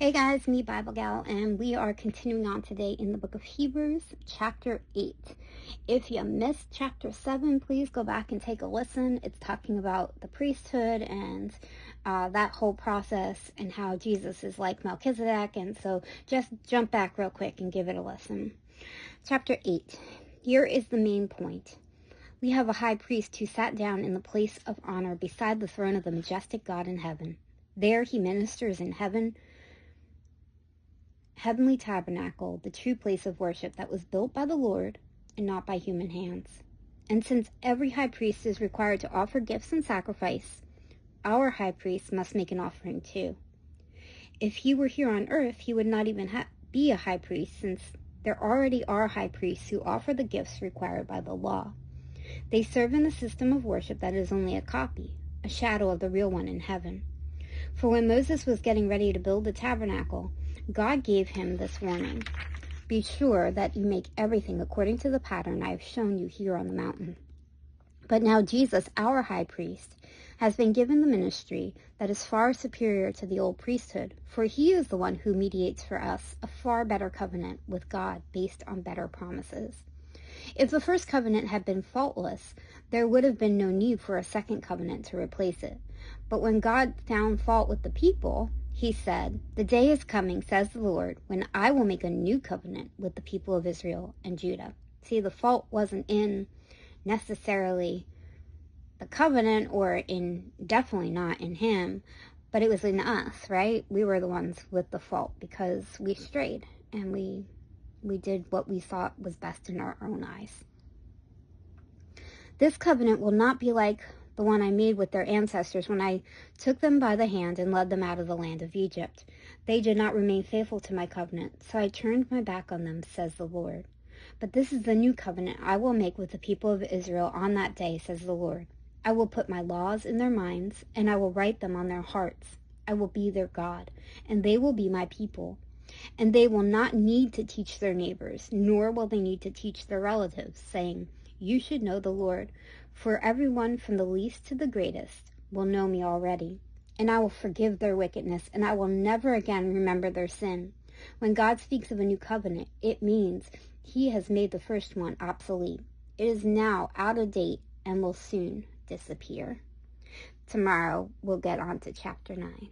Hey guys, me Bible Gal, and we are continuing on today in the book of Hebrews, chapter 8. If you missed chapter 7, please go back and take a listen. It's talking about the priesthood and that whole process and how Jesus is like Melchizedek, and so just jump back real quick and give it a listen. Chapter 8. Here is the main point. We have a high priest who sat down in the place of honor beside the throne of the majestic God in heaven. There he ministers in heavenly tabernacle, the true place of worship that was built by the Lord and not by human hands. And since every high priest is required to offer gifts and sacrifice, our high priest must make an offering too. If he were here on earth, he would not even be a high priest, since there already are high priests who offer the gifts required by the law. They serve in a system of worship that is only a copy, a shadow of the real one in heaven. For when Moses was getting ready to build the tabernacle, God gave him this warning: be sure that you make everything according to the pattern I have shown you here on the mountain. But now Jesus, our high priest, has been given the ministry that is far superior to the old priesthood, for he is the one who mediates for us a far better covenant with God based on better promises. If the first covenant had been faultless, there would have been no need for a second covenant to replace it. But when God found fault with the people, he said, "The day is coming, says the Lord, when I will make a new covenant with the people of Israel and Judah." See, the fault wasn't in necessarily the covenant, or definitely not in him, but it was in us, right? We were the ones with the fault because we strayed and we did what we thought was best in our own eyes. This covenant will not be like the one I made with their ancestors when I took them by the hand and led them out of the land of Egypt. They did not remain faithful to my covenant, so I turned my back on them, says the Lord. But this is the new covenant I will make with the people of Israel on that day, says the Lord. I will put my laws in their minds, and I will write them on their hearts. I will be their God, and they will be my people. And they will not need to teach their neighbors, nor will they need to teach their relatives, saying, "You should know the Lord," for everyone from the least to the greatest will know me already. And I will forgive their wickedness, and I will never again remember their sin. When God speaks of a new covenant, it means he has made the first one obsolete. It is now out of date and will soon disappear. Tomorrow we'll get on to chapter 9.